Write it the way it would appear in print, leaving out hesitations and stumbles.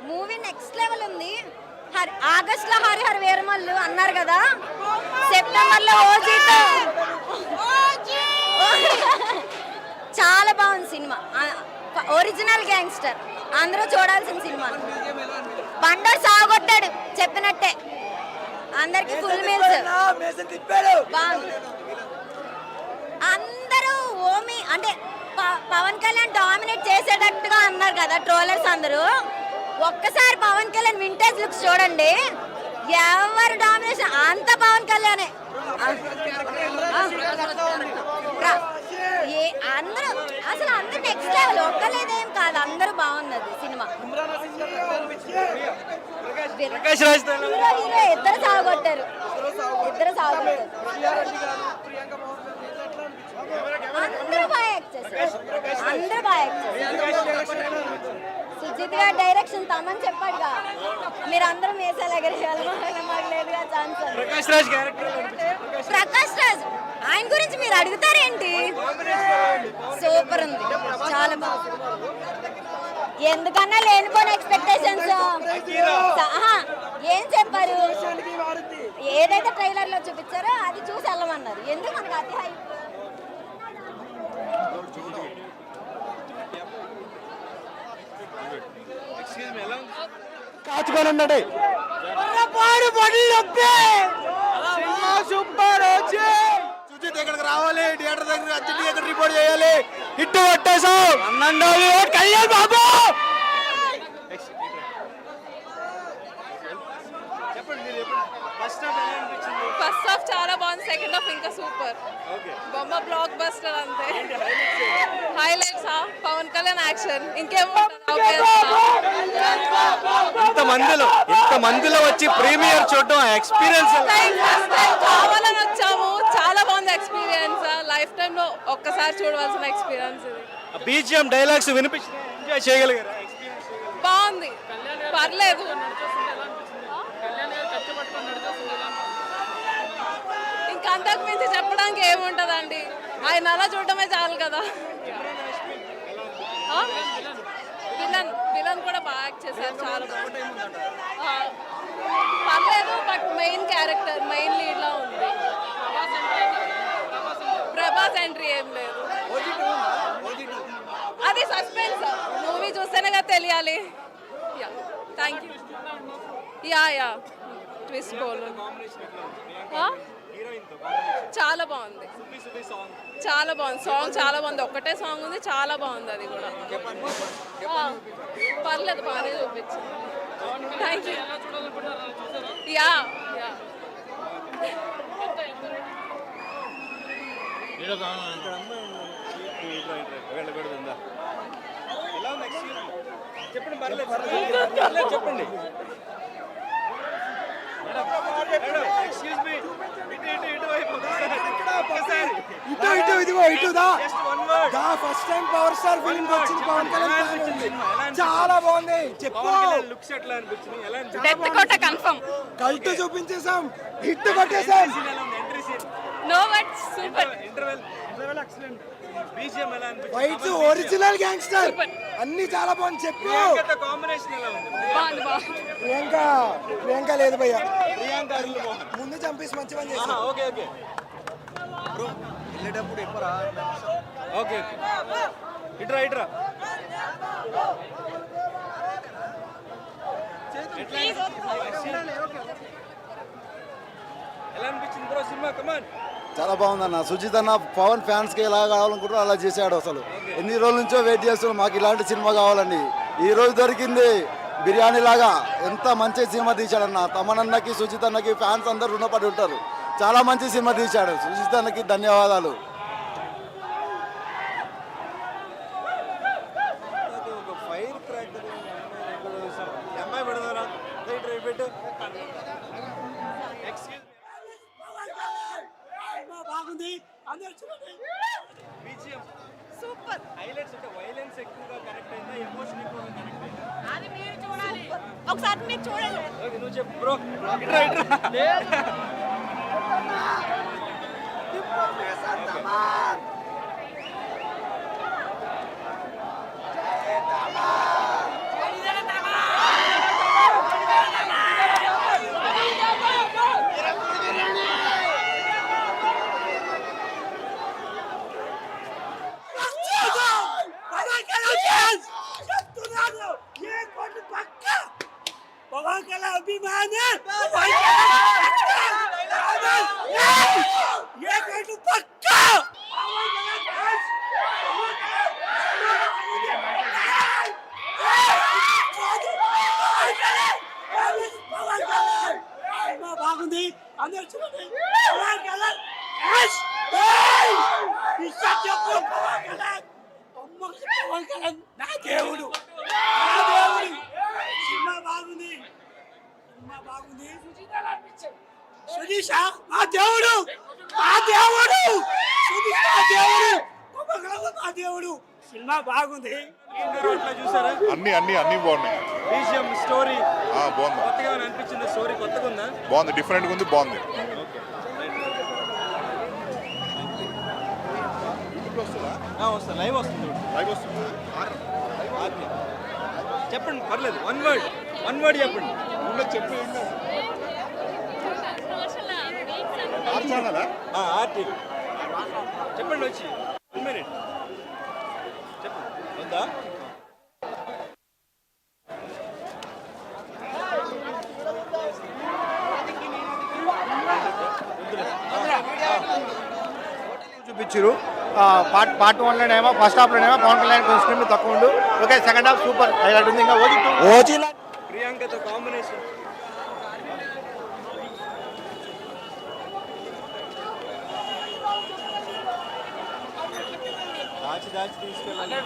Movie next level ఉంది. August లో హరిహర వీరమల్లు అన్నారు కదా, సెప్టెంబర్ లో ఓజీతో చాలా బాగుంది సినిమా. ఒరిజినల్ గ్యాంగ్స్టర్, అందరూ చూడాల్సిన సినిమా. బండర్ సాగొట్టాడు చెప్పినట్టే, అందరికి ఫుల్ మీల్స్. అందరూ ఓమి అంటే పవన్ కళ్యాణ్ డామినేట్ చేసేటట్టుగా అన్నారు కదా ట్రోలర్స్ అందరూ. ఒక్కసారి పవన్ కళ్యాణ్ వింటేజ్ లుక్స్ చూడండి, ఎవరు డామినేషన్ అంత పవన్ కళ్యాణే. అందరూ అసలు అందరూ నెక్స్ట్ లెవెల్, ఒక్కలేదేం కాదు, అందరూ బాగున్నది సినిమా. హీరో ఇద్దరు సాగొట్టారు. అందరూ బాగా యాక్ట్ చేశారు. సుజిత్ గారి డైరెక్షన్ తమని చెప్పాడుగా, మీరు అందరూ మేసాలు ఎగరేయాలి, మాకు లేదుగా ఛాన్స్. ప్రకాష్ రాజ్ ఆయన గురించి మీరు అడుగుతారేంటి? సూపర్ ఉంది, చాలా బాగుంది. ఎందుకన్నా లేనిపోయిన ఎక్స్పెక్టేషన్స్. ఏం చెప్పారు? ఏదైతే ట్రైలర్ లో చూపించారో అది చూసి వెళ్ళమన్నారు. ఎందుకు మనకు అతి హై కాచుకోనున్నాడు. సుజిత్ ఇక్కడికి రావాలి, థియేటర్ దగ్గర అర్జెంట్ ఇక్కడ రిపోర్ట్ చేయాలి. Hit కొట్టేసాం అన్నండాలి Kalyan Babu. First half చాలా బాగుంది, సెకండ్ హాఫ్ ఇంకా సూపర్. బొమ్మ బ్లాక్ బస్టర్ అంతే. హైలైట్స్ పవన్ కళ్యాణ్ యాక్షన్ ఇంత మందిలో వచ్చి ప్రీమియర్ చూడడం ఎక్స్పీరియన్స్ కావాలని వచ్చాము. చాలా బాగుంది ఎక్స్పీరియన్స్, లైఫ్ టైమ్ లో ఒక్కసారి చూడవలసిన ఎక్స్పీరియన్స్ ఇది. బీజిఎం డైలాగ్స్ వినిపించి ఎంజాయ్ చేయగలిగారు. బాగుంది, పర్లేదు. ఇంకా అంతకు మించి చెప్పడానికి ఏముంటదండి, ఆయన అలా చూడటమే చాలు కదా. విలన్ కూడా బాగా యాక్ట్ చేశారు, చాలా పర్లేదు. But main character main lead లా ఉంది. ప్రభాస్ ఎంట్రీ ఏం లేదు, అది సస్పెన్స్. మూవీ చూస్తేనే తెలియాలి. Thank you. యా ట్విస్ట్ బోల్ చాలా బాగుంది, చాలా బాగుంది. సాంగ్ చాలా బాగుంది, ఒక్కటే సాంగ్ ఉంది, చాలా బాగుంది. అది కూడా పర్లేదు, బాగానే చూపించింది. Thank you. యా చెప్పండి. First time power star film వచ్చింది పవన్ కళ్యాణ్, చాలా బాగుంది. చెప్పు కన్ఫర్మ్ కల్ట్ చూపించేసాం, హిట్ కొట్టేసాం. No words, super. Fights original gangster అన్ని చాలా బాగుంది. చెప్పు ప్రియాంక లేదు భయ్యా, ముందు చంపేసి మంచి పని చేసి. ఓకే బ్రో వెళ్ళేటప్పుడు ఎప్పురా? ఓకే ఇట్రా ఎలా అనిపించింది బ్రో సినిమా? కమాన్. చాలా బాగుందన్న. సుజిత్ అన్న పవన్ ఫ్యాన్స్ కి ఎలా కావాలనుకుంటారో అలా చేశాడు. అసలు ఎన్ని రోజుల నుంచో వెయిట్ చేస్తున్నాం మాకు ఇలాంటి సినిమా కావాలండి. ఈ రోజు దొరికింది. బిర్యానీ లాగా ఎంత మంచి సినిమా తీశాడన్న. తమనన్నకి సుజిత్ అన్నకి ఫ్యాన్స్ అందరు రుణపడి ఉంటారు. చాలా మంచి సినిమా తీశాడు. సుజిత్ అన్నకి ధన్యవాదాలు. సూపర్. హైలైట్స్ అంటే వైలెన్స్ ఎక్కువగా కనెక్ట్ అయిందా, ఎమోషన్ ఎక్కువగా కనెక్ట్ అయిందా? అది మీరు చూడాలి, ఒకసారి మీరు చూడండి. ఓకే నువ్వు చెప్పు బ్రో. ఇట్రా పవన్ కళ్యాణ్ అభిమాని పక్కా బాగుంది అందరూ చూడండి పవన్ కళ్యాణ్ పవన్ కళ్యాణ్ పవన్ కళ్యాణ్ నా దేవుడు సినిమా బాగుంది సునీష మా దేవుడు సునీష్ మా దేవుడు పవన్ కళ్యాణ్ మా దేవుడు సినిమా బాగుంది చూసారా అన్ని బాగున్నాయి. బీజిఎం స్టోరీ బాగుంది, కొత్తగా ఏమైనా అనిపించింది? స్టోరీ కొత్తగా ఉందా? బాగుంది, డిఫరెంట్ గా ఉంది, బాగుంది. వస్తా లైవ్ వస్తుంది. చెప్పండి పర్లేదు, వన్ వర్డ్ చెప్పండి. ఆర్టీ చెప్పండి వచ్చి 1 minute చెప్పండి. వద్దా? చూపించారు. పార్ట్ 1లోనేమో ఫస్ట్ హాఫ్లోనేమో పవన్ కళ్యాణ్ కొంచెం స్క్రీన్ తక్కువ ఉండు. Okay, second half super highlight ఉంది. ఇంకా ఓజీ ప్రియాంకతో కాంబినేషన్ దాచి తీసుకెళ్ళాలి.